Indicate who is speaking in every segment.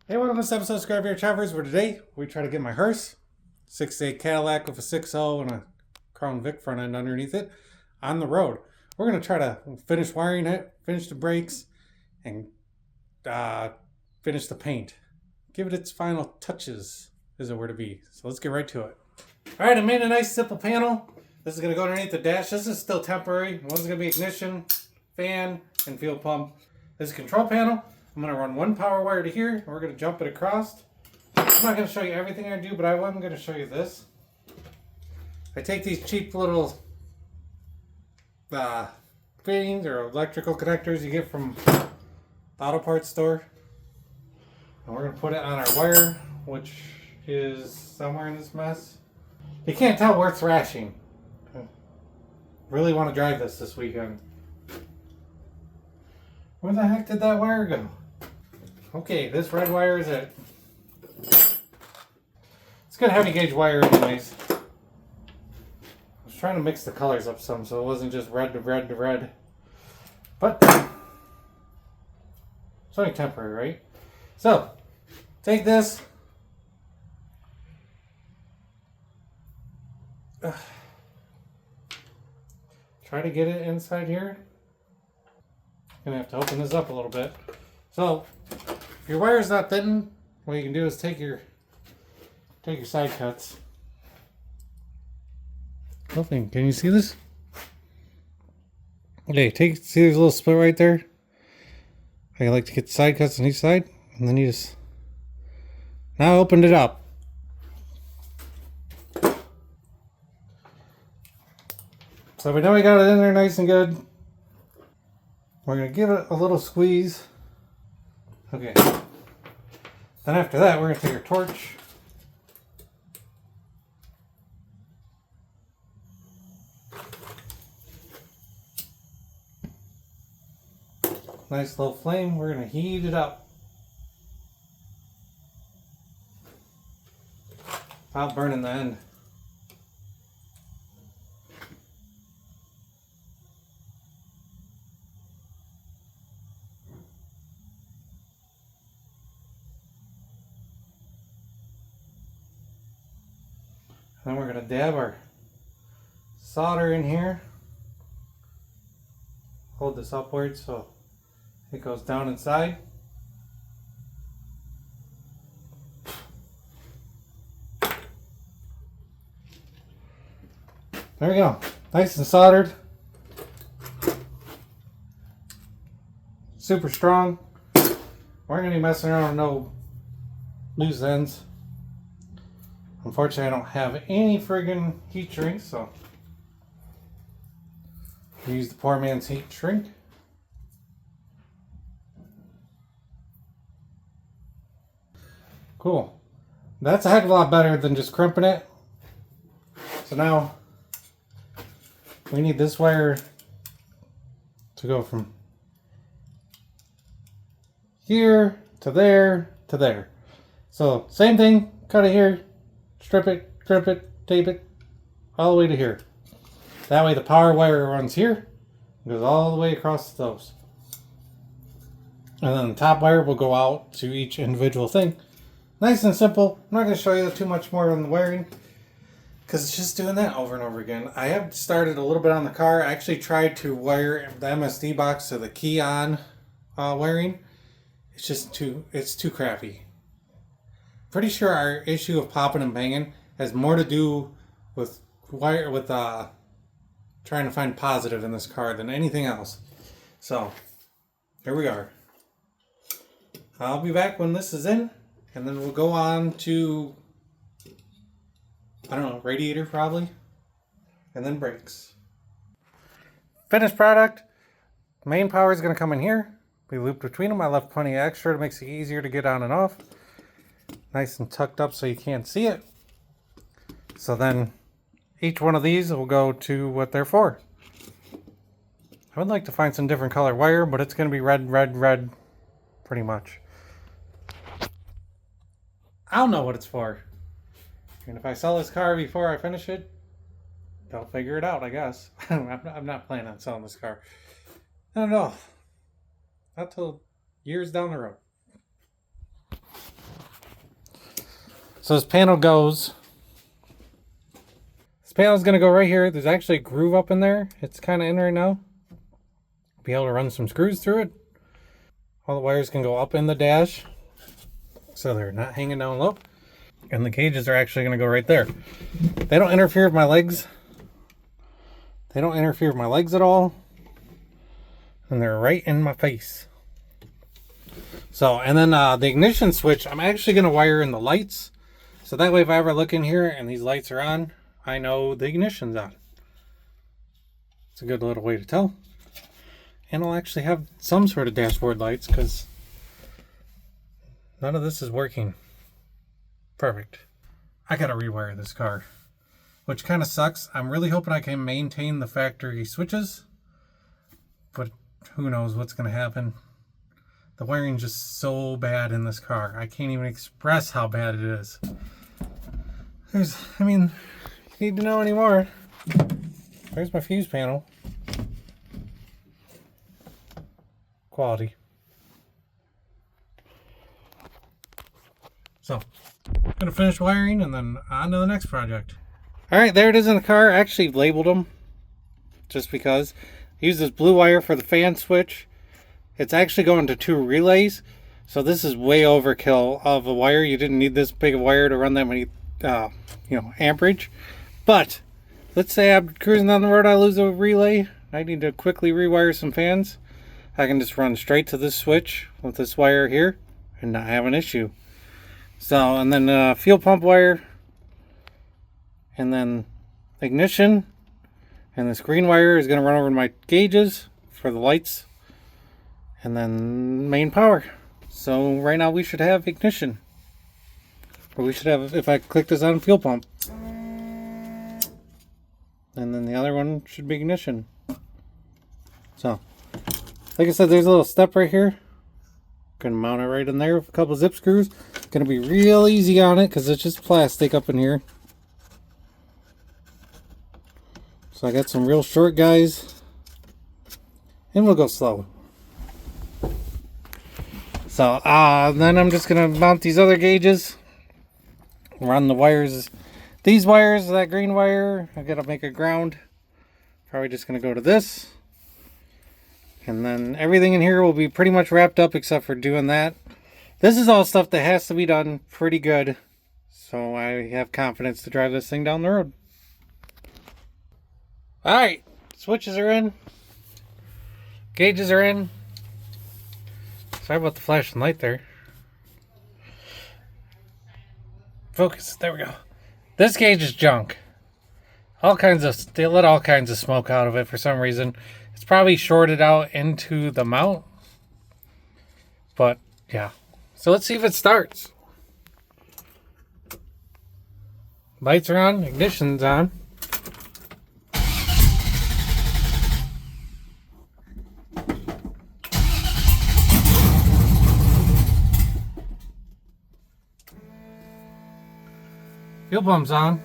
Speaker 1: Hey, welcome to this episode of Graveyard Travelers, where today we try to get my hearse, 6.8 Cadillac with a 6.0 and a Crown Vic front end underneath it, on the road. We're going to try to finish wiring it, finish the brakes, and finish the paint. Give it its final touches, as it were to be. So let's get right to it. Alright, I made a nice simple panel. This is going to go underneath the dash. This is still temporary. One's going to be ignition, fan, and fuel pump. This is control panel. I'm going to run one power wire to here, and we're going to jump it across. I'm not going to show you everything I do, but I am going to show you this. I take these cheap little fittings or electrical connectors you get from the auto parts store. And we're going to put it on our wire, which is somewhere in this mess. You can't tell we're thrashing. Really want to drive this weekend. Where the heck did that wire go? Okay, this red wire is it. It's good heavy gauge wire anyways. I was trying to mix the colors up some so it wasn't just red to red to red. But it's only temporary, right? So, take this. Try to get it inside here. Gonna have to open this up a little bit. So, if your wire's not thin, what you can do is take your side cuts. Nothing. Can you see this? Okay, see this little split right there? I like to get the side cuts on each side, and then you just now opened it up. So we know we got it in there nice and good. We're going to give it a little squeeze. Okay. Then after that, we're going to take our torch. Nice low flame. We're going to heat it up. Without burning the end. Then we're going to dab our solder in here. Hold this upwards so it goes down inside. There we go. Nice and soldered. Super strong. We're going to be messing around with no loose ends. Unfortunately, I don't have any friggin' heat shrink, so I use the poor man's heat shrink. Cool. That's a heck of a lot better than just crimping it. So now we need this wire to go from here to there to there. So same thing, cut it here. Strip it, crimp it, tape it, all the way to here. That way the power wire runs here, goes all the way across those. And then the top wire will go out to each individual thing. Nice and simple. I'm not going to show you too much more on the wiring, because it's just doing that over and over again. I have started a little bit on the car. I actually tried to wire the MSD box to the key on wiring. It's just too crappy. Pretty sure our issue of popping and banging has more to do with trying to find positive in this car than anything else. So here we are. I'll be back when this is in, and then we'll go on to, I don't know, radiator probably, and then brakes. Finished product. Main power is going to come in here. We looped between them. I left plenty of extra to make it easier to get on and off. Nice and tucked up so you can't see it. So then each one of these will go to what they're for. I would like to find some different color wire, but it's going to be red, red, red, pretty much. I'll know what it's for. And if I sell this car before I finish it, they'll figure it out, I guess. I'm not planning on selling this car. I don't know. Not till years down the road. So this panel goes. This panel is going to go right here. There's actually a groove up in there. It's kind of in right now. Be able to run some screws through it. All the wires can go up in the dash, so they're not hanging down low. And the gauges are actually going to go right there. They don't interfere with my legs. They don't interfere with my legs at all. And they're right in my face. So, and then the ignition switch, I'm actually going to wire in the lights. So that way if I ever look in here and these lights are on, I know the ignition's on. It's a good little way to tell. And I'll actually have some sort of dashboard lights because none of this is working. Perfect. I gotta rewire this car, which kind of sucks. I'm really hoping I can maintain the factory switches, but who knows what's gonna happen. The wiring's just so bad in this car. I can't even express how bad it is. You need to know anymore. There's my fuse panel. Quality. So, I'm gonna finish wiring and then on to the next project. Alright, there it is in the car. I actually labeled them just because. I used this blue wire for the fan switch. It's actually going to 2 relays, so this is way overkill of a wire. You didn't need this big a wire to run that many amperage. But let's say I'm cruising down the road, I lose a relay, I need to quickly rewire some fans. I can just run straight to this switch with this wire here and not have an issue. So, and then fuel pump wire, and then ignition, and this green wire is going to run over my gauges for the lights, and then main power. So right now we should have ignition, or we should have, if I click this on, fuel pump, and then the other one should be ignition. So like I said, there's a little step right here. Gonna mount it right in there with a couple zip screws. Gonna be real easy on it because it's just plastic up in here. So I got some real short guys, and we'll go slow. So then I'm just gonna mount these other gauges. Run the wires, these wires, that green wire. I gotta make a ground. Probably just gonna go to this. And then everything in here will be pretty much wrapped up except for doing that. This is all stuff that has to be done pretty good. So I have confidence to drive this thing down the road. Alright, switches are in. Gauges are in. Sorry about the flashing light there. Focus, there we go. This gauge is junk. They let all kinds of smoke out of it for some reason. It's probably shorted out into the mount. But, yeah. So let's see if it starts. Lights are on. Ignition's on. Fuel pump's on.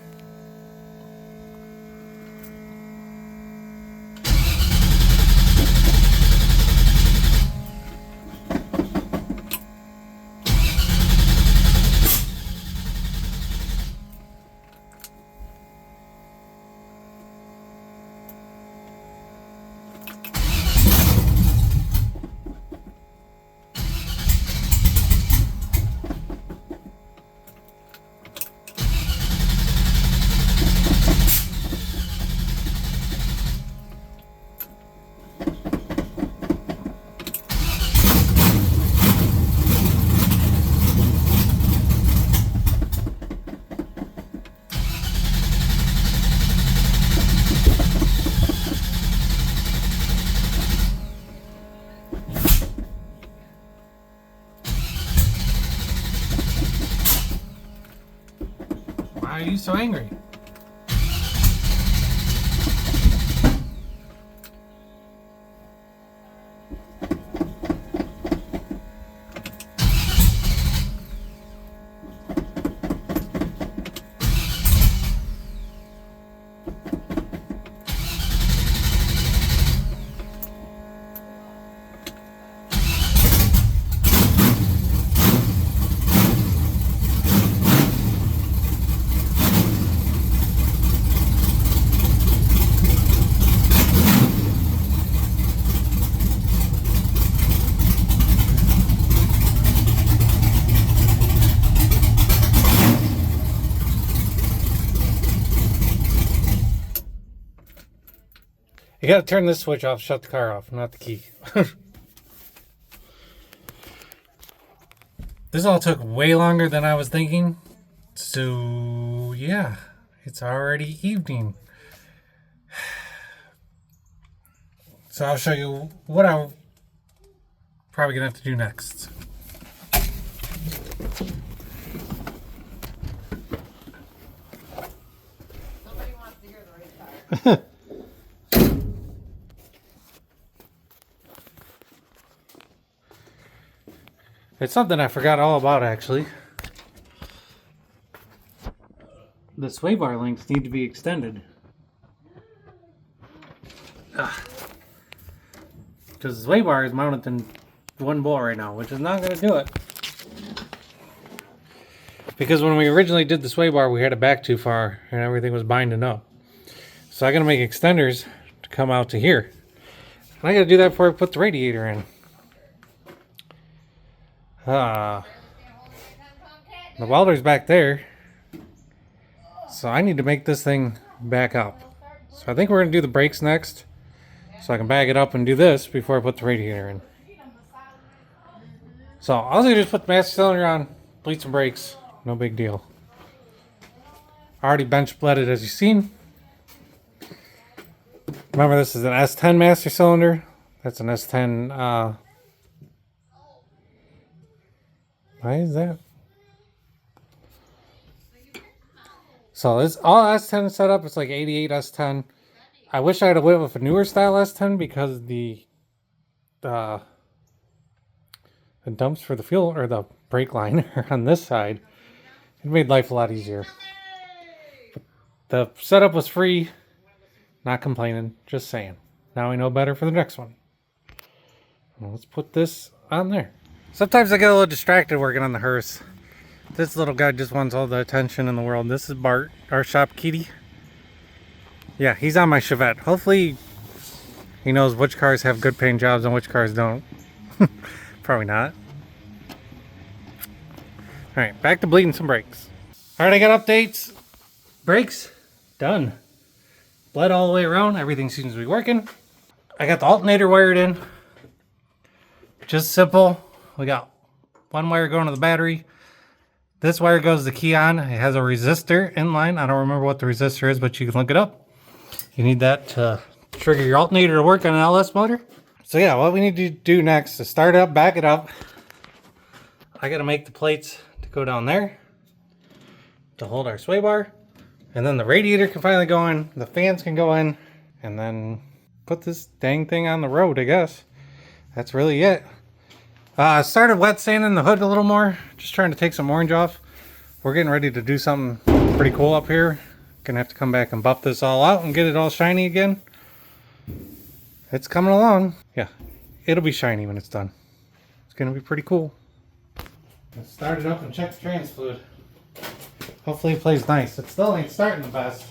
Speaker 1: Why are you so angry? You gotta turn this switch off, shut the car off, not the key. This all took way longer than I was thinking. So, yeah, it's already evening. So I'll show you what I'm probably gonna have to do next.
Speaker 2: Nobody wants to hear the radiator.
Speaker 1: It's something I forgot all about, actually. The sway bar links need to be extended. Because the sway bar is mounted in one bolt right now, which is not going to do it. Because when we originally did the sway bar, we had it back too far and everything was binding up. So I got to make extenders to come out to here. And I got to do that before I put the radiator in. The welder's back there. So I need to make this thing back up. So I think we're going to do the brakes next. So I can bag it up and do this before I put the radiator in. So I'll just put the master cylinder on, bleed some brakes. No big deal. I already bench bled it as you've seen. Remember, this is an S10 master cylinder. That's an S10. Why is that? So it's all S10 setup. It's like 88 S10. I wish I had went with a newer style S10 because the dumps for the fuel or the brake line are on this side. It made life a lot easier. The setup was free. Not complaining. Just saying. Now we know better for the next one. Well, let's put this on there. Sometimes I get a little distracted working on the hearse. This little guy just wants all the attention in the world. This is Bart, our shop kitty. Yeah, he's on my Chevette. Hopefully he knows which cars have good paying jobs and which cars don't. Probably not. Alright, back to bleeding some brakes. Alright, I got updates. Brakes, done. Bled all the way around. Everything seems to be working. I got the alternator wired in. Just simple. We got one wire going to the battery. This wire goes to the key on. It has a resistor in line. I don't remember what the resistor is, but you can look it up. You need that to trigger your alternator to work on an LS motor. So yeah, what we need to do next is start it up, back it up. I gotta make the plates to go down there to hold our sway bar. And then the radiator can finally go in, the fans can go in, and then put this dang thing on the road, I guess. That's really it. I started wet sanding the hood a little more, just trying to take some orange off. We're getting ready to do something pretty cool up here. Gonna have to come back and buff this all out and get it all shiny again. It's coming along. Yeah, it'll be shiny when it's done. It's gonna be pretty cool. Let's start it up and check the trans fluid. Hopefully it plays nice. It still ain't starting the best.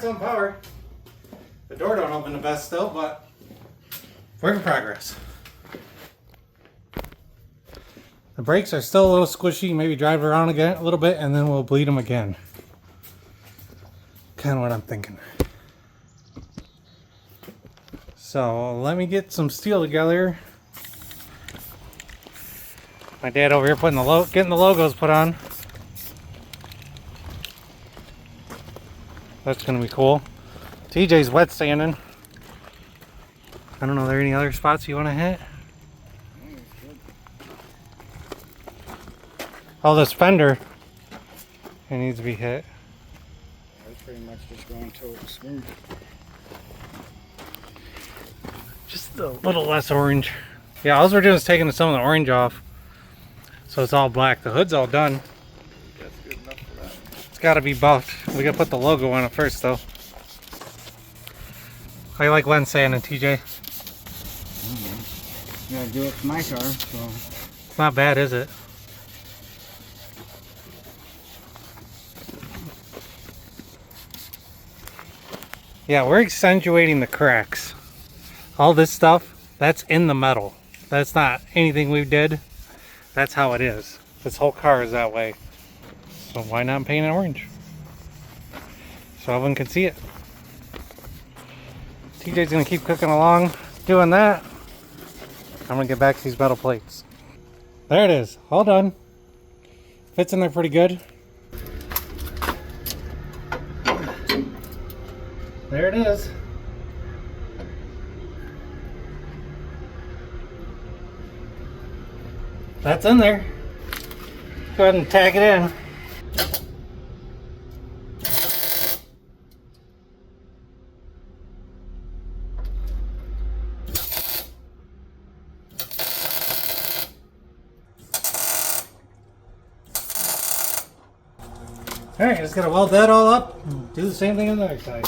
Speaker 1: maximum power. The door don't open the best still, but work in progress. The brakes are still a little squishy. Maybe drive around again a little bit and then we'll bleed them again. Kind of what I'm thinking. So let me get some steel together. My dad over here putting getting the logos put on. That's gonna be cool. TJ's wet sanding. I don't know, are there any other spots you want to hit? Oh, this fender. It needs to be hit.
Speaker 3: I was pretty much just going until it was smooth.
Speaker 1: Just a little less orange. Yeah, all we're doing is taking some of the orange off. So it's all black. The hood's all done.
Speaker 3: That's good enough for that.
Speaker 1: It's got to be buffed. We got to put the logo on it first, though. How you like when sanding, TJ?
Speaker 3: Gotta do it to my car, so.
Speaker 1: It's not bad, is it? Yeah, we're accentuating the cracks. All this stuff, that's in the metal. That's not anything we did. That's how it is. This whole car is that way. So why not paint it orange? So everyone can see it. TJ's gonna keep cooking along, doing that. I'm gonna get back to these metal plates. There it is, all done. Fits in there pretty good. There it is. That's in there. Go ahead and tack it in. Alright, just gotta weld that all up and do the same thing on the other side.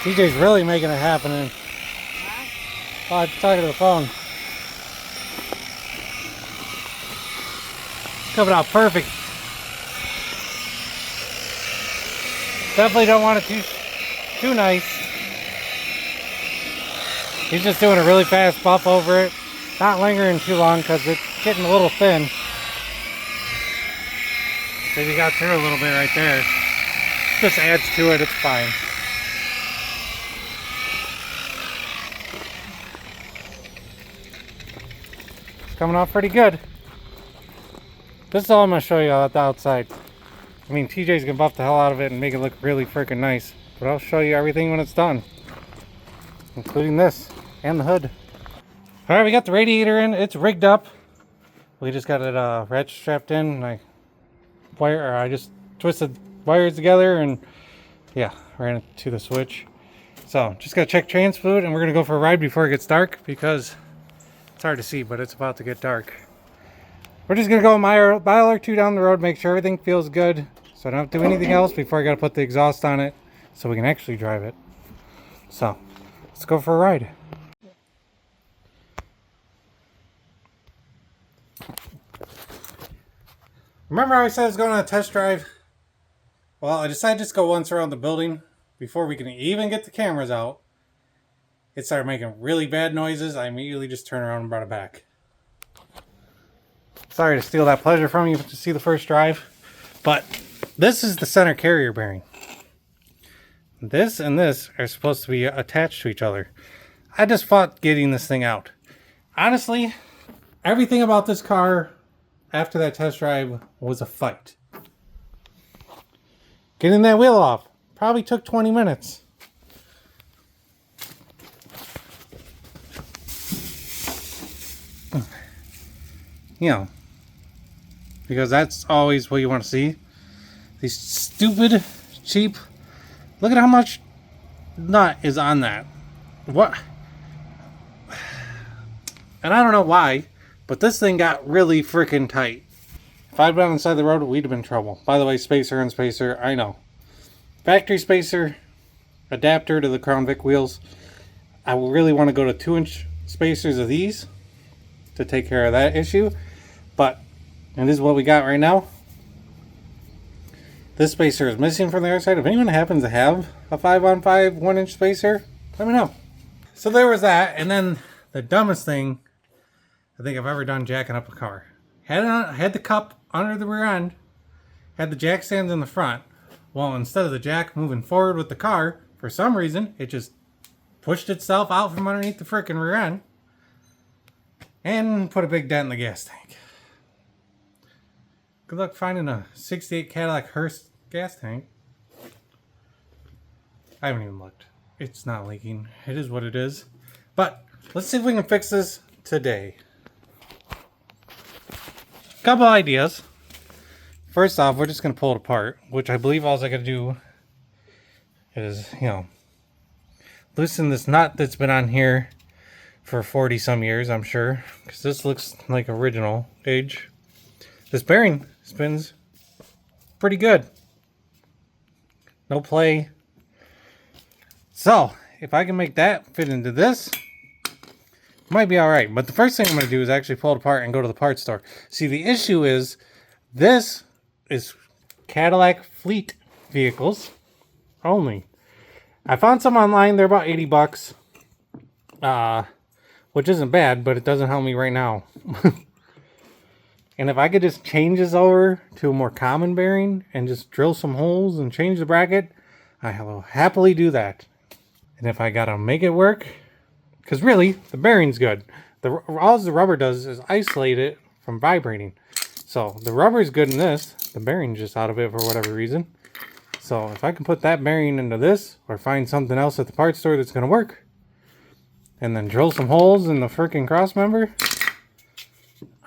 Speaker 1: TJ's really making it happen. Oh, I'm talking to the phone. Coming out perfect. Definitely don't want it too nice. He's just doing a really fast buff over it. Not lingering too long because it's getting a little thin. Maybe got through a little bit right there. Just adds to it, it's fine. Coming off pretty good. This is all I'm going to show you at the outside. I mean, TJ's going to buff the hell out of it and make it look really freaking nice. But I'll show you everything when it's done. Including this and the hood. Alright, we got the radiator in. It's rigged up. We just got it ratchet strapped in. And I just twisted wires together and yeah, ran it to the switch. So, just got to check trans fluid and we're going to go for a ride before it gets dark because it's hard to see, but it's about to get dark. We're just going to go a mile or two down the road, make sure everything feels good. So I don't have to do anything else before I got to put the exhaust on it so we can actually drive it. So, let's go for a ride. Remember how I said I was going on a test drive? Well, I decided to just go once around the building before we can even get the cameras out. It started making really bad noises. I immediately just turned around and brought it back. Sorry to steal that pleasure from you to see the first drive, but this is the center carrier bearing. This and this are supposed to be attached to each other. I just fought getting this thing out. Honestly, everything about this car after that test drive was a fight. Getting that wheel off probably took 20 minutes. You know, because that's always what you want to see. These stupid, cheap, look at how much nut is on that. What? And I don't know why, But this thing got really freaking tight. If I'd been on the side of the road, we'd have been in trouble. By the way, spacer and spacer, I know. Factory spacer, adapter to the Crown Vic wheels. I really want to go to 2-inch spacers of these to take care of that issue. But, and this is what we got right now. This spacer is missing from the other side. If anyone happens to have a 5-on-5 1-inch spacer, let me know. So there was that. And then the dumbest thing I think I've ever done jacking up a car. Had the cup under the rear end, had the jack stands in the front. Well, instead of the jack moving forward with the car, for some reason, it just pushed itself out from underneath the frickin' rear end and put a big dent in the gas tank. Good luck finding a 68 Cadillac Hearse gas tank. I haven't even looked. It's not leaking. It is what it is. But let's see if we can fix this today. Couple ideas. First off, we're just going to pull it apart, which I believe all I got to do is, loosen this nut that's been on here for 40 some years, I'm sure, because this looks like original age. This bearing spins pretty good. No play. So, if I can make that fit into this, might be alright. But the first thing I'm going to do is actually pull it apart and go to the parts store. See, the issue is, this is Cadillac fleet vehicles only. I found some online. They're about 80 bucks. Which isn't bad, but it doesn't help me right now. And if I could just change this over to a more common bearing and just drill some holes and change the bracket, I will happily do that. And if I gotta make it work, because really, the bearing's good. All the rubber does is isolate it from vibrating. So the rubber is good in this. The bearing's just out of it for whatever reason. So if I can put that bearing into this, or find something else at the parts store that's going to work, and then drill some holes in the freaking cross member,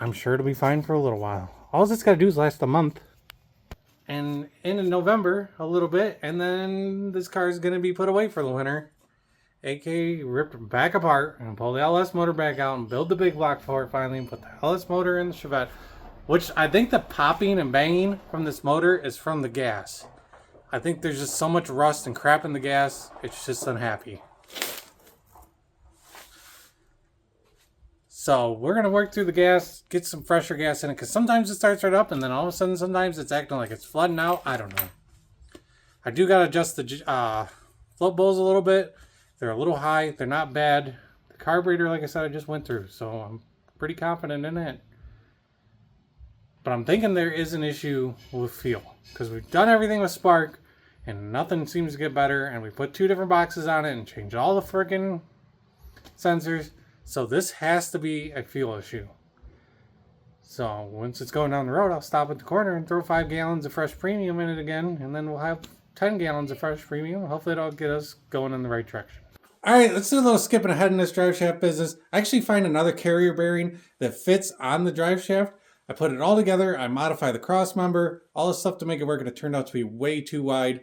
Speaker 1: I'm sure it'll be fine for a little while. All it's got to do is last a month. And in November, a little bit, and then this car is going to be put away for the winter. aka ripped back apart and pull the LS motor back out and build the big block for it finally and put the LS motor in the Chevette. Which I think the popping and banging from this motor is from the gas. I think there's just so much rust and crap in the gas, it's just unhappy. So we're going to work through the gas, get some fresher gas in it, because sometimes it starts right up and then all of a sudden sometimes it's acting like it's flooding out. I don't know. I do got to adjust the float bowls a little bit. They're a little high. They're not bad. The carburetor, like I said, I just went through, so I'm pretty confident in it. But I'm thinking there is an issue with fuel, because we've done everything with spark and nothing seems to get better, and we put 2 different boxes on it and changed all the freaking sensors. So this has to be a fuel issue. So once it's going down the road, I'll stop at the corner and throw 5 gallons of fresh premium in it again, and then we'll have 10 gallons of fresh premium. Hopefully it'll get us going in the right direction. Alright, let's do a little skipping ahead in this drive shaft business. I actually find another carrier bearing that fits on the drive shaft. I put it all together, I modify the cross member, all this stuff to make it work, and it turned out to be way too wide.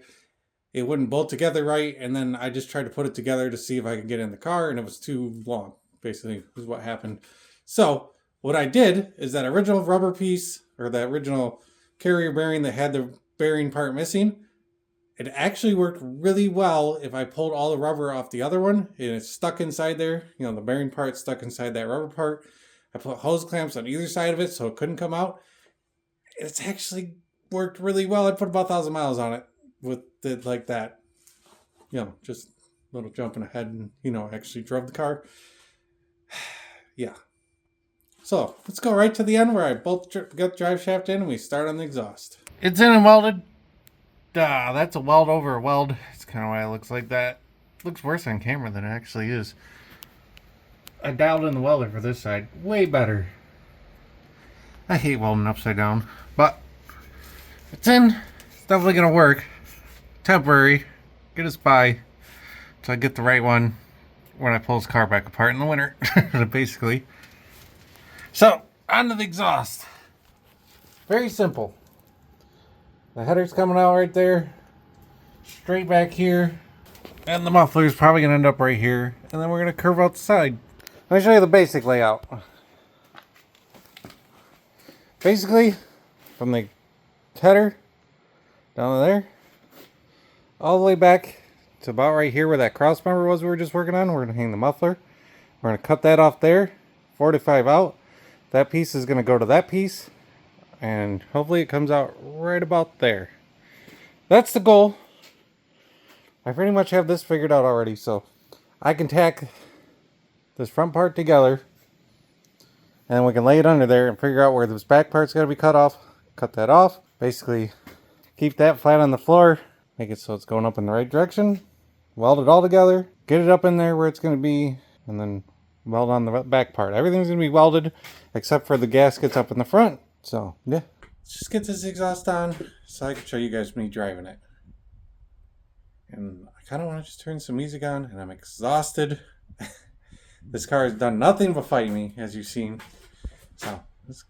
Speaker 1: It wouldn't bolt together right, and then I just tried to put it together to see if I could get in the car, and it was too long, basically, is what happened. So, what I did is that original rubber piece, or that original carrier bearing that had the bearing part missing, it actually worked really well if I pulled all the rubber off the other one, and it's stuck inside there. You know, the bearing part stuck inside that rubber part. I put hose clamps on either side of it so it couldn't come out. It's actually worked really well. I put about 1,000 miles on it with it like that. You know, just a little jumping ahead and, you know, actually drove the car. Yeah. So, let's go right to the end where I both got the drive shaft in and we start on the exhaust. It's in and welded. That's a weld over a weld. It's kind of why it looks like that. Looks worse on camera than it actually is. I dialed in the welder for this side. Way better. I hate welding upside down. But it's in. It's definitely going to work. Temporary. Get us by. Till I get the right one when I pull his car back apart in the winter. Basically. So, on to the exhaust. Very simple. The header's coming out right there. Straight back here. And the muffler's probably going to end up right here. And then we're going to curve out the side. Let me show you the basic layout. basically from the header down there all the way back to about right here where that cross member was we were just working on. We're going to hang the muffler. We're going to cut that off there, 45 out. That piece is going to go to that piece, and hopefully it comes out right about there. That's the goal. I pretty much have this figured out already, so I can tack this front part together, and we can lay it under there and figure out where this back part's got to be cut off. Cut that off. Basically, keep that flat on the floor. Make it so it's going up in the right direction. Weld it all together. Get it up in there where it's going to be, and then weld on the back part. Everything's going to be welded except for the gaskets up in the front. So, yeah. Let's just get this exhaust on so I can show you guys me driving it. And I kind of want to just turn some music on, and I'm exhausted. This car has done nothing but fight me, as you've seen. So, this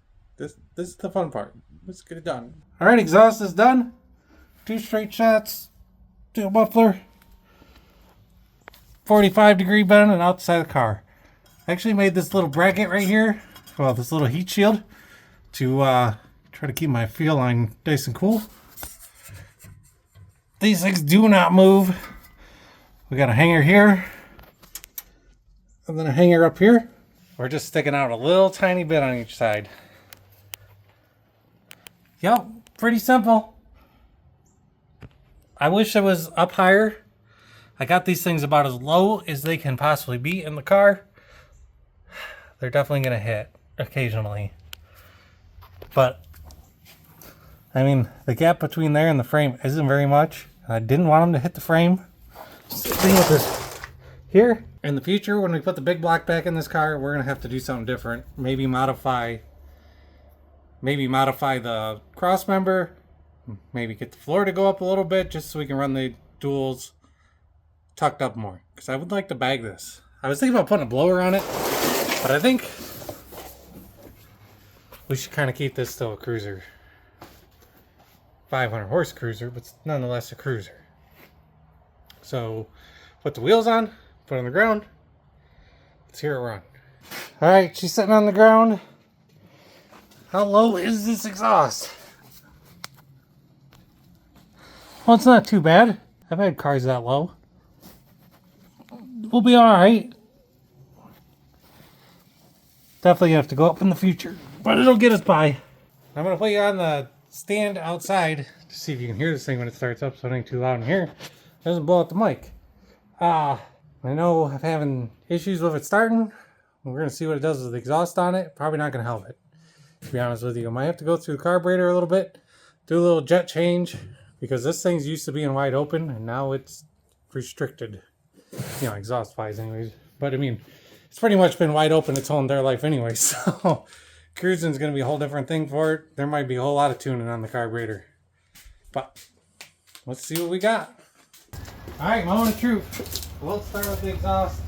Speaker 1: is the fun part. Let's get it done. Alright, exhaust is done. 2 straight shots. Steel muffler. 45-degree bend and outside the car. I actually made this little bracket right here. Well, this little heat shield to try to keep my fuel line nice and cool. These things do not move. We got a hanger here. And then a hanger up here. We're just sticking out a little tiny bit on each side. Yep, pretty simple. I wish I was up higher. I got these things about as low as they can possibly be in the car. They're definitely going to hit occasionally. But, I mean, the gap between there and the frame isn't very much. I didn't want them to hit the frame. Same with this here. In the future, when we put the big block back in this car, we're going to have to do something different. Maybe modify the cross member. Maybe get the floor to go up a little bit just so we can run the duals tucked up more. Because I would like to bag this. I was thinking about putting a blower on it, but I think we should kind of keep this still a cruiser. 500 horse cruiser, but nonetheless a cruiser. So, put the wheels on, put it on the ground. Let's hear it run. Alright, she's sitting on the ground. How low is this exhaust? Well, it's not too bad. I've had cars that low. We'll be alright. Definitely have to go up in the future, but it'll get us by. I'm going to put you on the stand outside to see if you can hear this thing when it starts up so it ain't too loud in here. It doesn't blow out the mic. I know I'm having issues with it starting. We're going to see what it does with the exhaust on it. Probably not going to help it, to be honest with you. I might have to go through the carburetor a little bit, do a little jet change, because this thing's used to being wide open and now it's restricted. You know, exhaust wise anyways. But I mean, it's pretty much been wide open its whole entire life anyway, so cruising's going to be a whole different thing for it. There might be a whole lot of tuning on the carburetor. But let's see what we got. Alright, moment of truth. We'll start with the exhaust.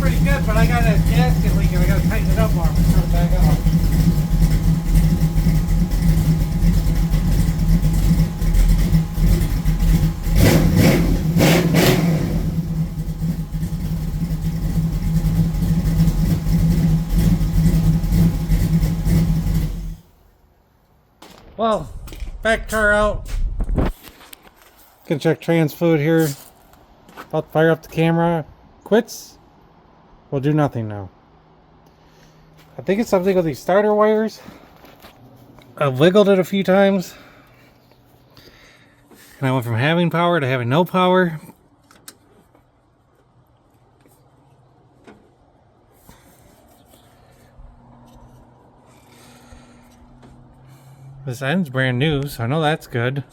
Speaker 1: Pretty good, but I got a gasket leak and I gotta tighten it up more. I'm gonna turn it back on. Well, back car out. Gonna check trans fluid here. About to fire up the camera. Quits. We'll do nothing now. I think it's something with these starter wires. I wiggled it a few times. And I went from having power to having no power. This end's brand new, so I know that's good.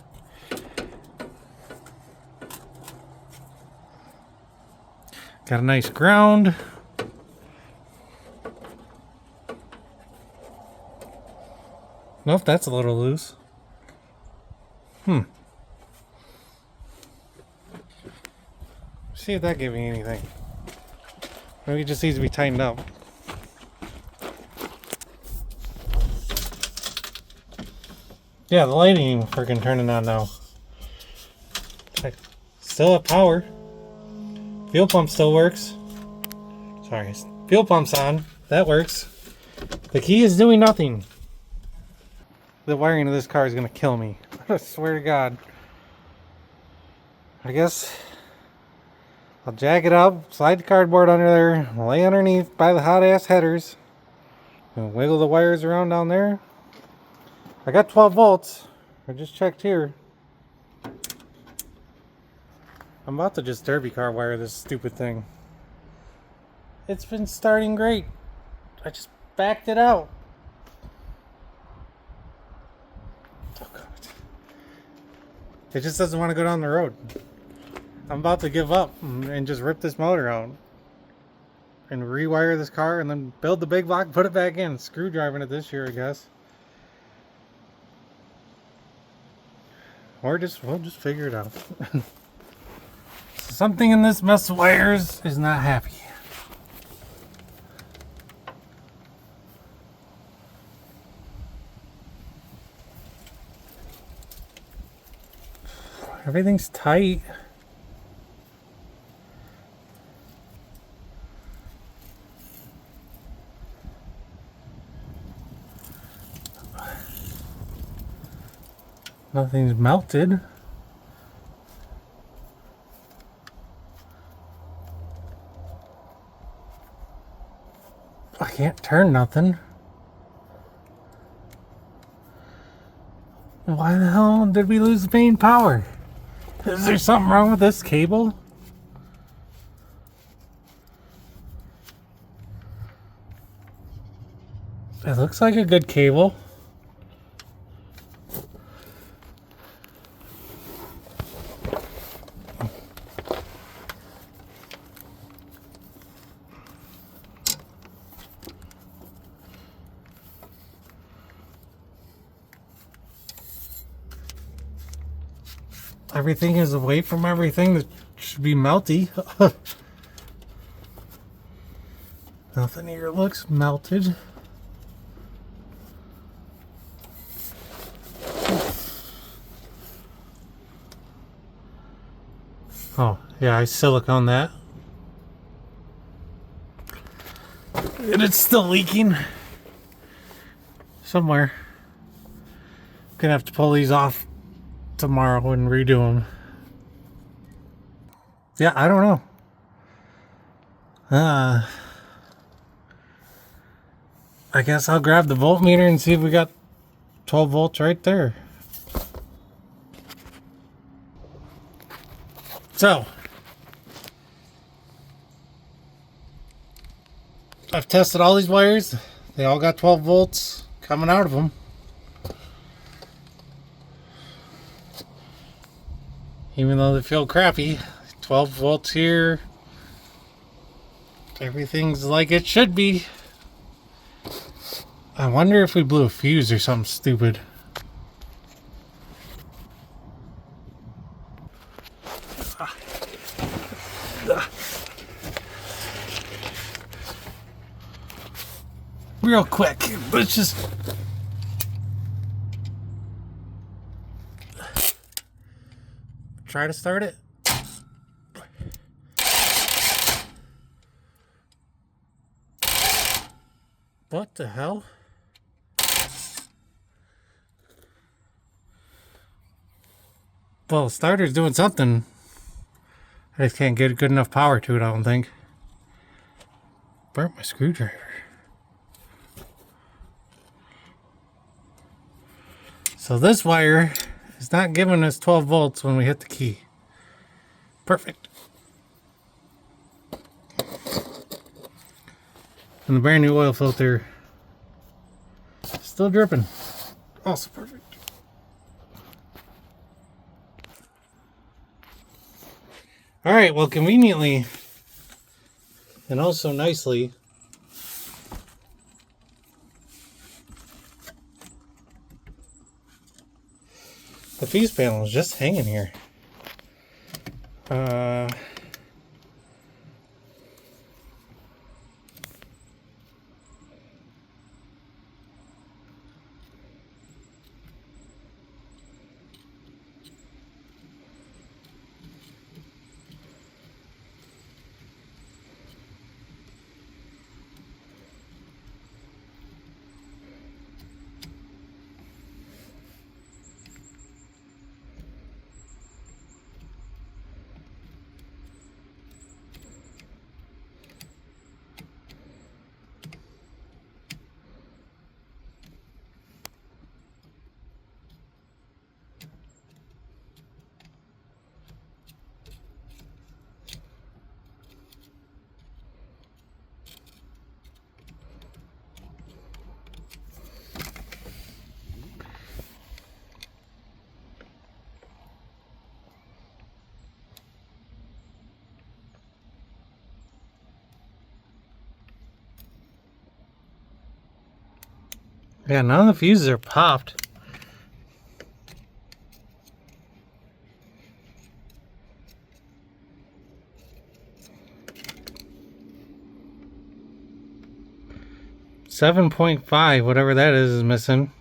Speaker 1: Got a nice ground. Nope, that's a little loose. See if that gave me anything. Maybe it just needs to be tightened up. Yeah, the lighting ain't freaking turning on now. I still have power. Fuel pump still works. Sorry, fuel pump's on. That works. The key is doing nothing. The wiring of this car is gonna kill me. I swear to God. I guess I'll jack it up, slide the cardboard under there, lay underneath by the hot ass headers, and wiggle the wires around down there. I got 12 volts. I just checked here. I'm about to just derby car wire this stupid thing. It's been starting great. I just backed it out. Oh God. It just doesn't want to go down the road. I'm about to give up and just rip this motor out and rewire this car and then build the big block, put it back in. Screwdriving it this year, I guess. Or we'll just figure it out. Something in this mess of wires is not happy. Everything's tight. Nothing's melted. I can't turn nothing. Why the hell did we lose the main power? Is there something wrong with this cable? It looks like a good cable. Everything is away from everything that should be melty. Nothing here looks melted. Oh, yeah, I silicone that. And it's still leaking. Somewhere. Gonna have to pull these off tomorrow and redo them. Yeah, I don't know. I guess I'll grab the voltmeter and see if we got 12 volts right there. So, I've tested all these wires. They all got 12 volts coming out of them. Even though they feel crappy, 12 volts here. Everything's like it should be. I wonder if we blew a fuse or something stupid. Real quick, let's just try to start it. What the hell? Well, the starter's doing something. I just can't get good enough power to it, I don't think. Burnt my screwdriver. So this wire is not giving us 12 volts when we hit the key. Perfect. And the brand new oil filter still dripping. Also perfect. Alright, well, conveniently and also nicely, the fuse panel is just hanging here. Yeah, none of the fuses are popped. .5, whatever that is missing.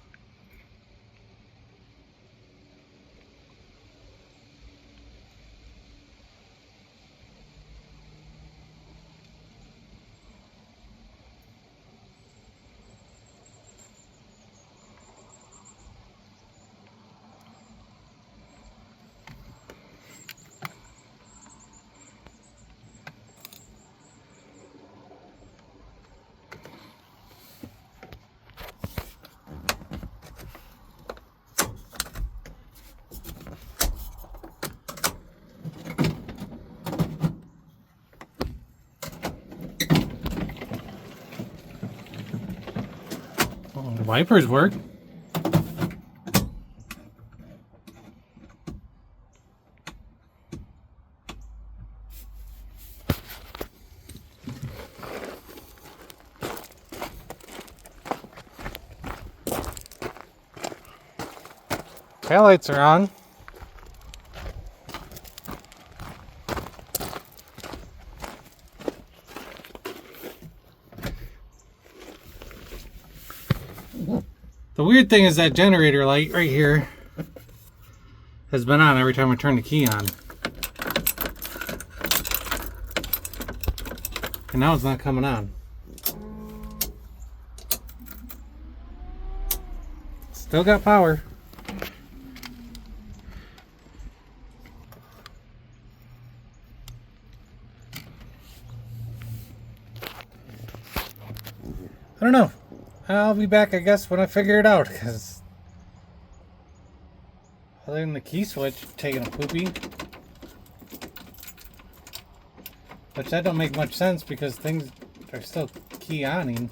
Speaker 1: The wipers work. Taillights are on. The weird thing is that generator light right here has been on every time I turn the key on. And now it's not coming on. Still got power. I don't know. I'll be back, I guess, when I figure it out, because other than the key switch taking a poopy, which that don't make much sense because things are still key oning.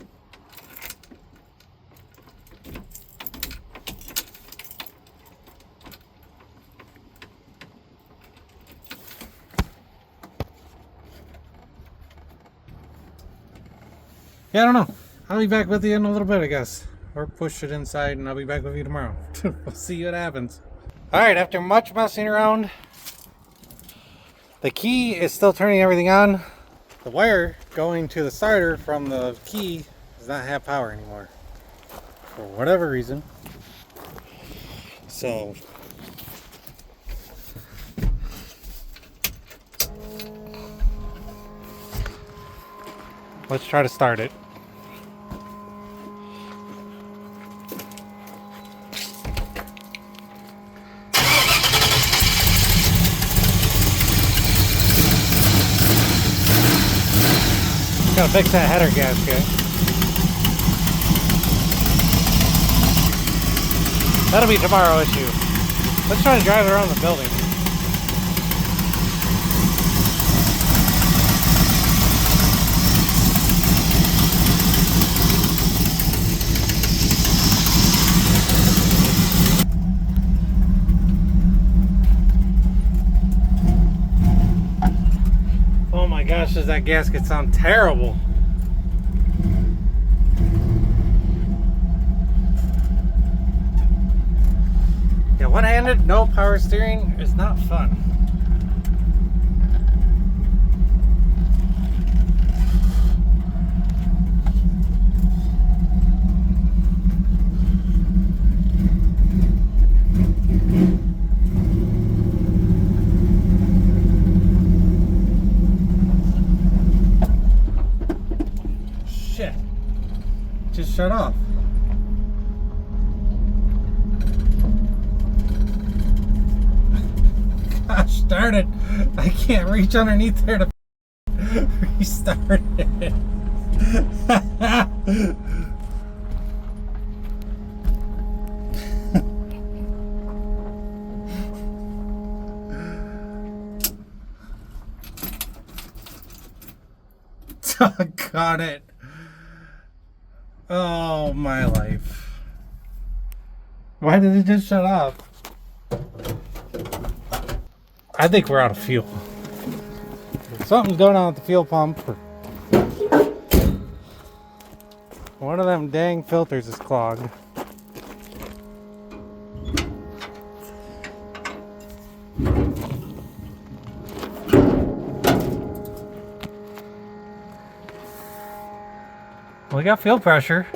Speaker 1: Yeah, I don't know. I'll be back with you in a little bit, I guess. Or push it inside and I'll be back with you tomorrow. We'll see what happens. Alright, after much messing around, the key is still turning everything on. The wire going to the starter from the key does not have power anymore. For whatever reason. So let's try to start it. Gotta fix that header gasket. That'll be tomorrow issue. Let's try to drive around the building. Oh my gosh, does that gasket sound terrible? Yeah, one-handed, no power steering is not fun. Shit. Just shut off. Gosh darn it. I can't reach underneath there to restart it. Doggone it. Oh, my life. Why did it just shut off? I think we're out of fuel. Something's going on with the fuel pump. One of them dang filters is clogged. We got fuel pressure.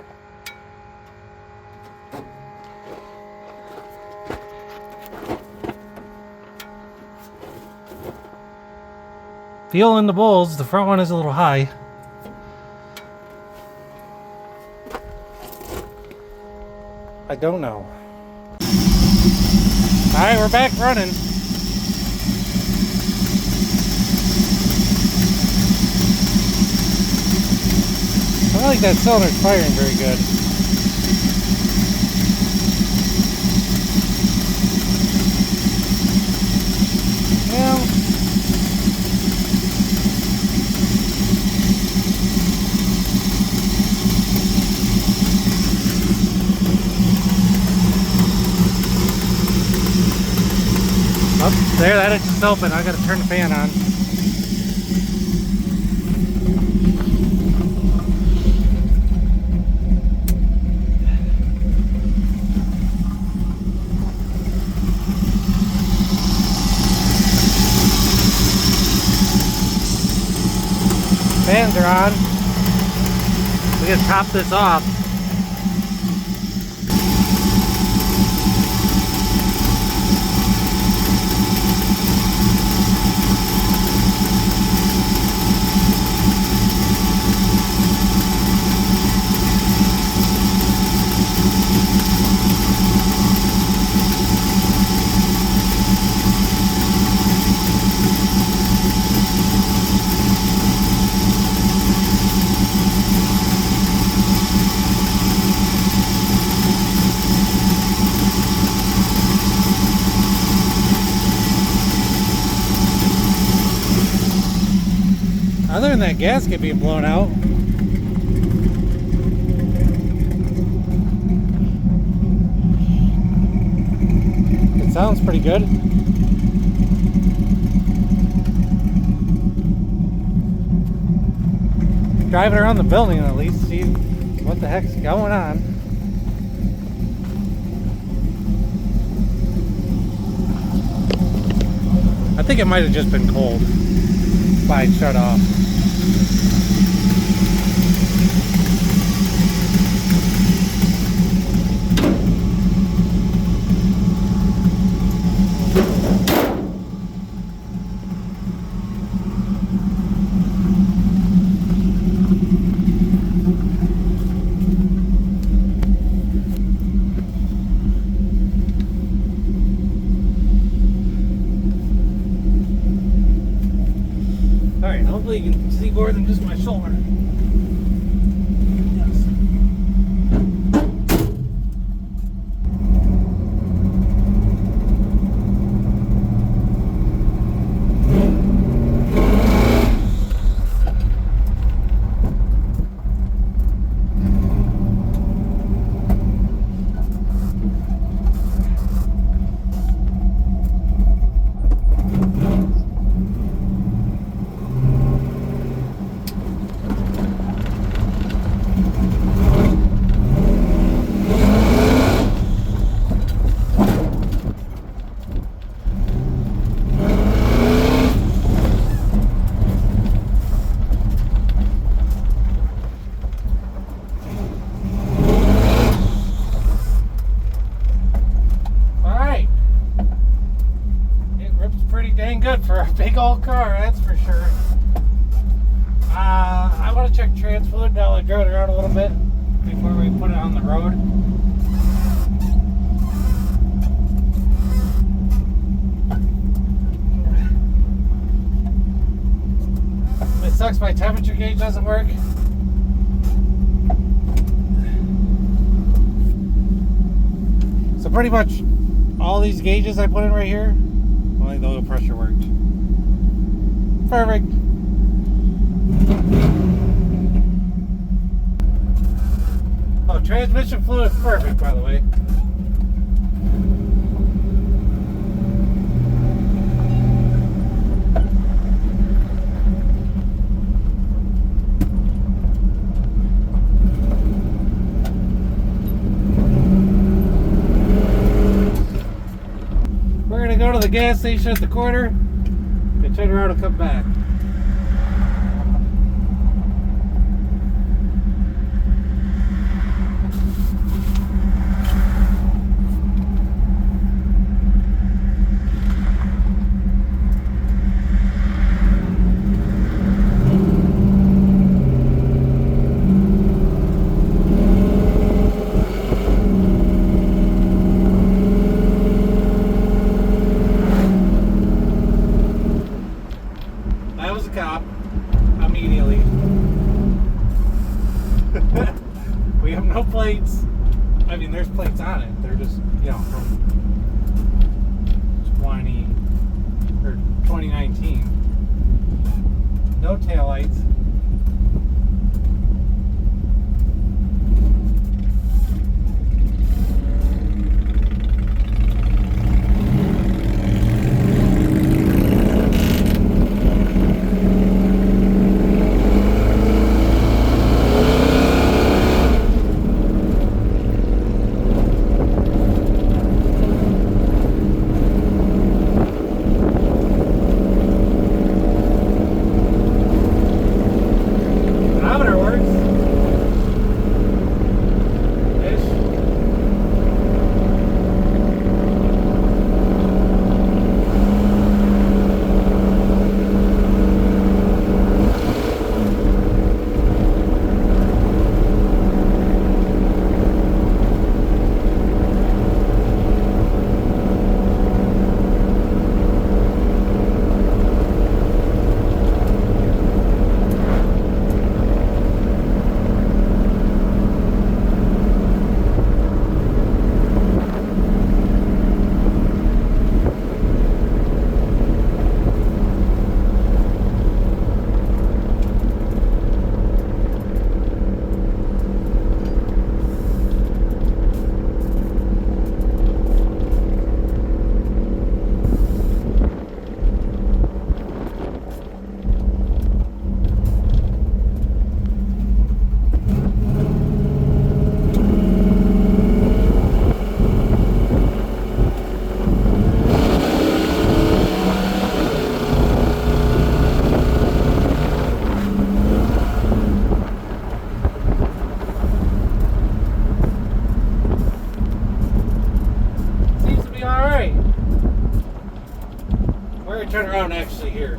Speaker 1: Fuel in the bowls, the front one is a little high. I don't know. Alright, we're back running. I don't think that cylinder's firing very good. Well, oh, there, that is just open. I gotta turn the fan on. Fans are on. We gotta top this off. Other than that gasket being blown out, it sounds pretty good. Driving around the building at least, see what the heck's going on. I think it might have just been cold. Why it shut off. Alright, hopefully you can see more than just my shoulder. Yes. big old car, that's for sure. I want to check trans fluid now. I drove it around a little bit before we put it on the road. It sucks my temperature gauge doesn't work. So pretty much all these gauges I put in right here, only the oil pressure worked. Perfect. Oh, transmission fluid is perfect, by the way. We're gonna go to the gas station at the corner and turn around and come back. Cop immediately. We have no plates. I mean, there's plates on it. They're just, you know, from 2019. No taillights. Turn around actually here.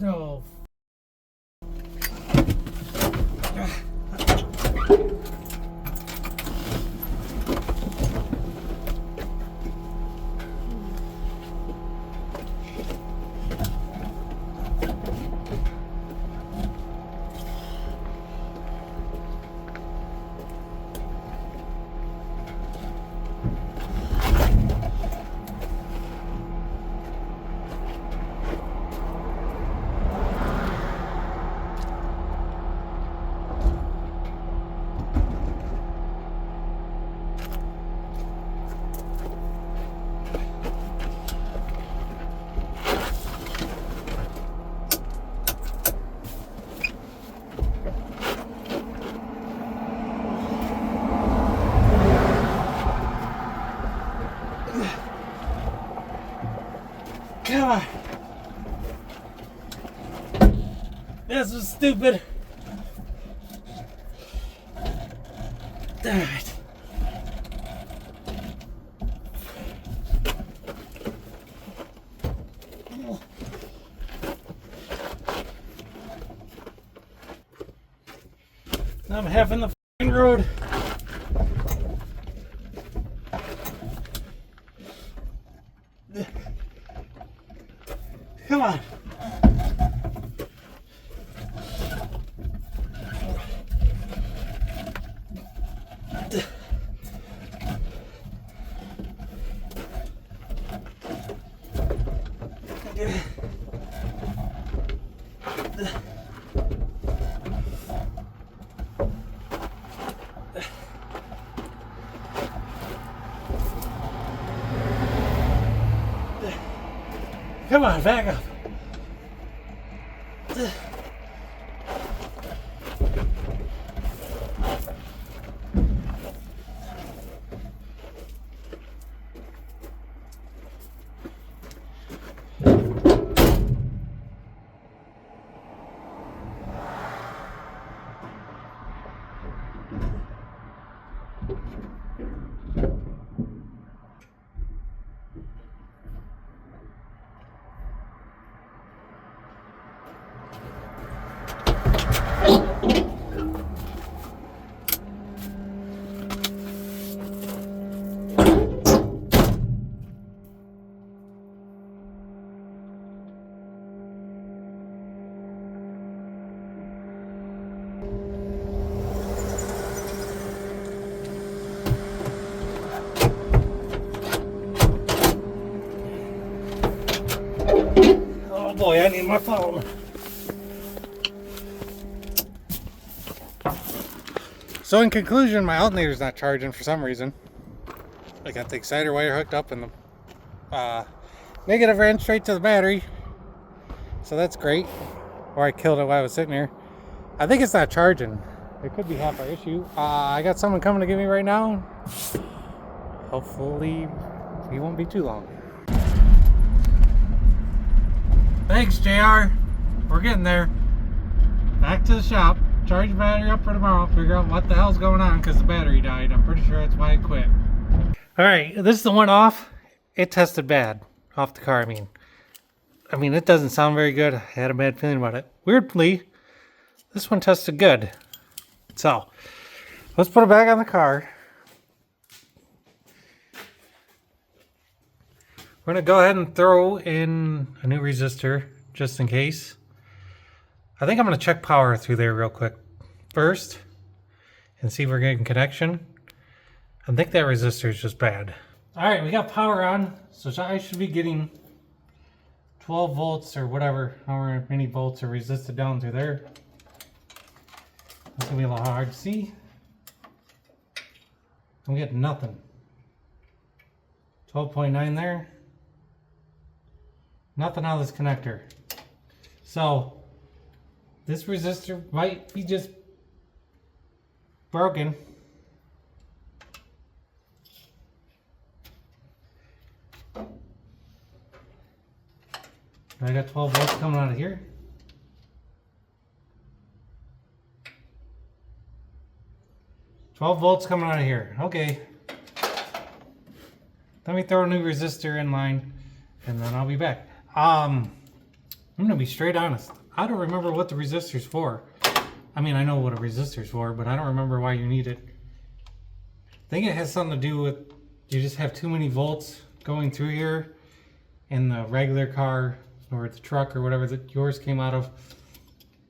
Speaker 1: No. This was stupid. Alright. I'm half in the f***ing road. Come on. Come on, back up. Oh boy, I need my phone. So in conclusion, my alternator's not charging for some reason. I got the exciter wire hooked up and the negative ran straight to the battery. So that's great. Or I killed it while I was sitting here. I think it's not charging. It could be half our issue. I got someone coming to get me right now. Hopefully he won't be too long. Thanks, JR. We're getting there. Back to the shop. Charge the battery up for tomorrow. Figure out what the hell's going on because the battery died. I'm pretty sure that's why it quit. Alright, this is the one off. It tested bad. Off the car, I mean, it doesn't sound very good. I had a bad feeling about it. Weirdly, this one tested good. So, let's put it back on the car. We're going to go ahead and throw in a new resistor, just in case. I think I'm going to check power through there real quick first, and see if we're getting connection. I think that resistor is just bad. Alright, we got power on, so I should be getting 12 volts or whatever, however many volts are resisted down through there. That's going to be a little hard to see. I'm getting nothing. 12.9 there. Nothing out of this connector. So, this resistor might be just broken. I got 12 volts coming out of here. Coming out of here. Okay. Let me throw a new resistor in line and then I'll be back. I'm gonna be straight honest. I don't remember what the resistor's for. I mean, I know what a resistor's for, but I don't remember why you need it. I think it has something to do with you just have too many volts going through here in the regular car or the truck or whatever that yours came out of.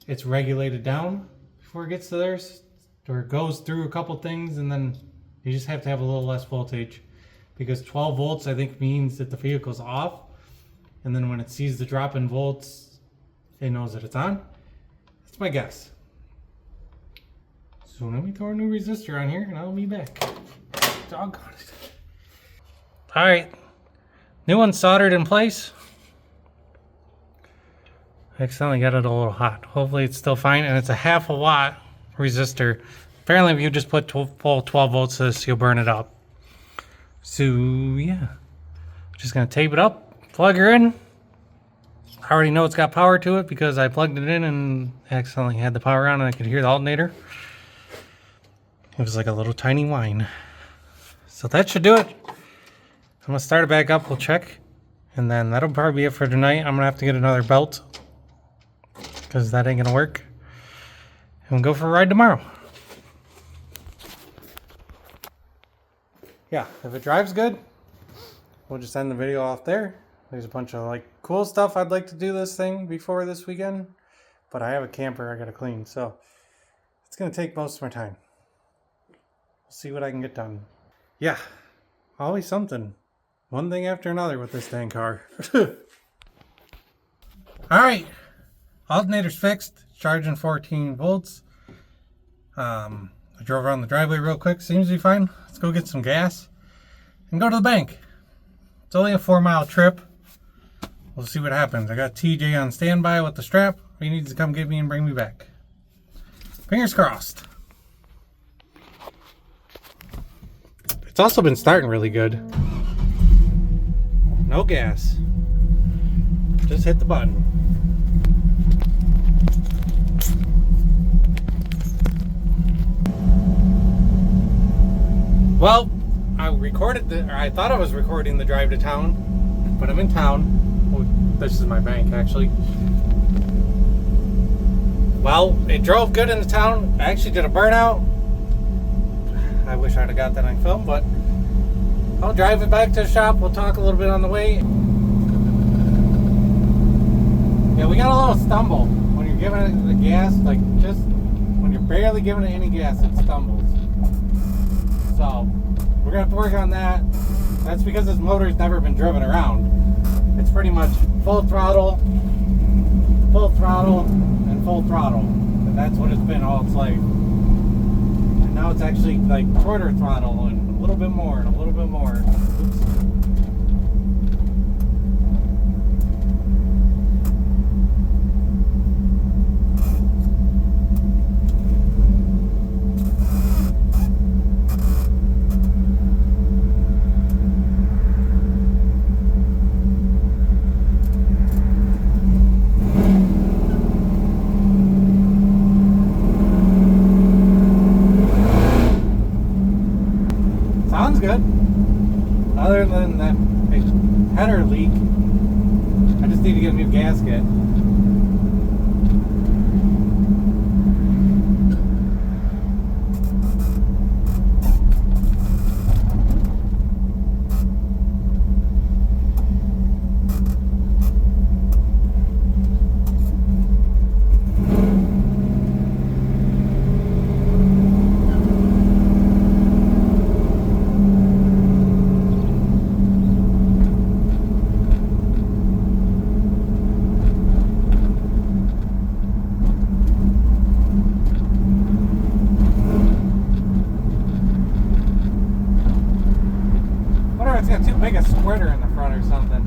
Speaker 1: It's regulated down before it gets to theirs, or it goes through a couple things and then you just have to have a little less voltage, because 12 volts I think means that the vehicle's off, and then when it sees the drop in volts it knows that it's on. That's my guess. So let me throw a new resistor on here and I'll be back. Doggone it. Alright, new one soldered in place. I accidentally got it a little hot. Hopefully it's still fine, and it's a 1/2 watt resistor. Apparently if you just put full 12 volts to this, you'll burn it up. So yeah, just gonna tape it up, plug her in, I already know it's got power to it because I plugged it in and accidentally had the power on and I could hear the alternator. It was like a little tiny whine. So that should do it. I'm going to start it back up. We'll check. And then that'll probably be it for tonight. I'm going to have to get another belt because that ain't going to work. And we'll go for a ride tomorrow. Yeah, if it drives good, we'll just end the video off there. There's a bunch of like cool stuff I'd like to do this thing before this weekend. But I have a camper I got to clean. So it's going to take most of my time. We'll see what I can get done. Yeah, always something. One thing after another with this dang car. Alright, alternator's fixed, charging 14 volts. I drove around the driveway real quick, seems to be fine. Let's go get some gas and go to the bank. It's only a 4-mile trip. We'll see what happens. I got TJ on standby with the strap. He needs to come get me and bring me back. Fingers crossed. It's also been starting really good. No gas. Just hit the button. Well, I thought I was recording the drive to town, but I'm in town. Oh, this is my bank, actually. Well, it drove good into town. I actually did a burnout. I wish I'd have got that on film, but I'll drive it back to the shop. We'll talk a little bit on the way. Yeah, we got a little stumble. When you're giving it the gas, like just when you're barely giving it any gas, it stumbles. So, we're going to have to work on that. That's because this motor's never been driven around. It's pretty much full throttle, and full throttle. And that's what it's been all its life. And now it's actually like quarter throttle and a little bit more and a little bit more. Oops. Sounds good. Other than that big header leak, I just need to get a new gasket. It's got too big a squirter in the front or something.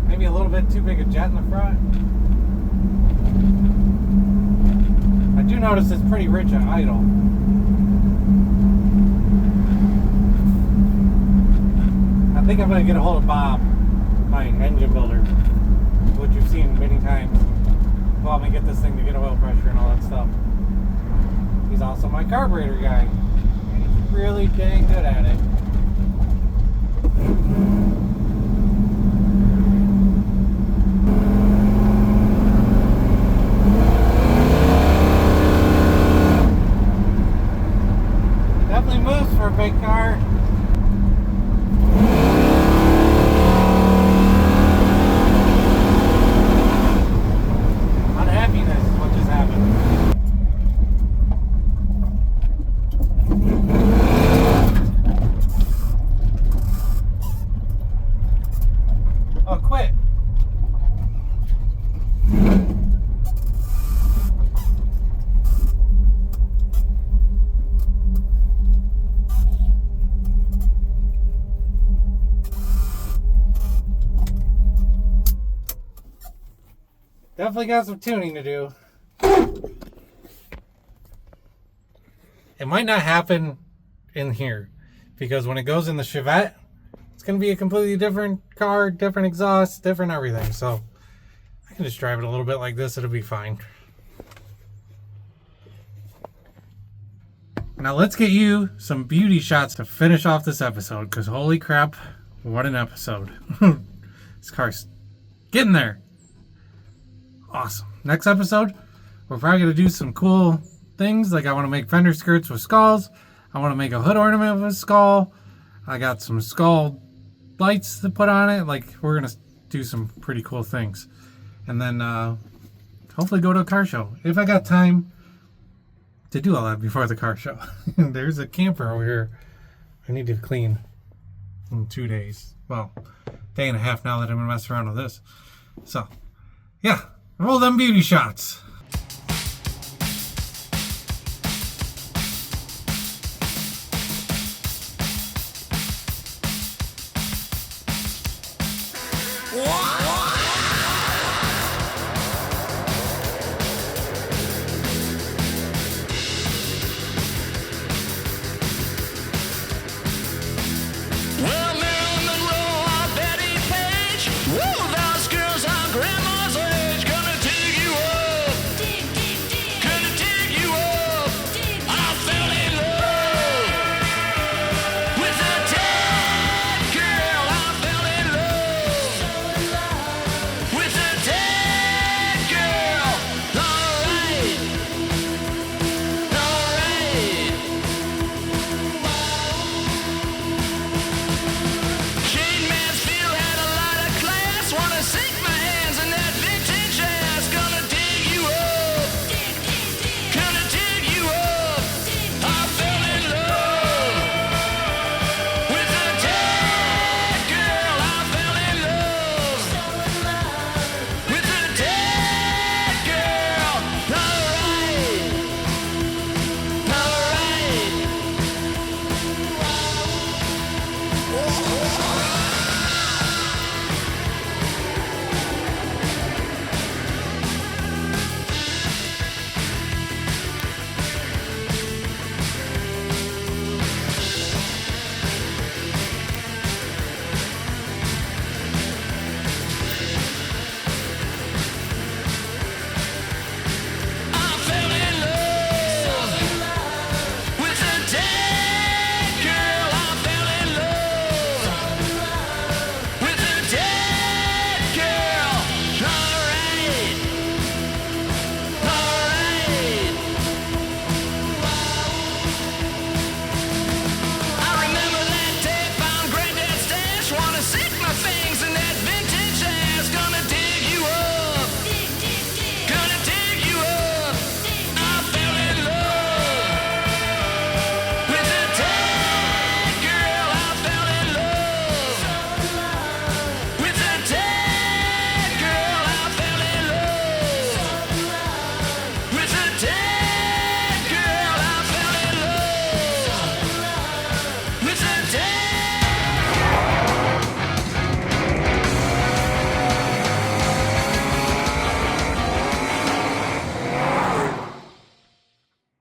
Speaker 1: Maybe a little bit too big a jet in the front. I do notice it's pretty rich at idle. I think I'm going to get a hold of Bob, my engine builder, which you've seen many times. Will help me get this thing to get oil pressure and all that stuff. He's also my carburetor guy. And he's really dang good at it. Definitely moves for a big car. Unhappiness is what just happened. Oh, quit. Definitely got some tuning to do. It might not happen in here because when it goes in the Chevette, it's going to be a completely different car, different exhaust, different everything. So I can just drive it a little bit like this. It'll be fine. Now let's get you some beauty shots to finish off this episode, because holy crap, what an episode. This car's getting there. Awesome. Next episode, we're probably going to do some cool things. Like I want to make fender skirts with skulls. I want to make a hood ornament with a skull. I got some skull lights to put on it. Like we're going to do some pretty cool things. And then hopefully go to a car show. If I got time to do all that before the car show. There's a camper over here I need to clean in 2 days. Well, day and a half now that I'm going to mess around with this. So, yeah. Roll them beauty shots.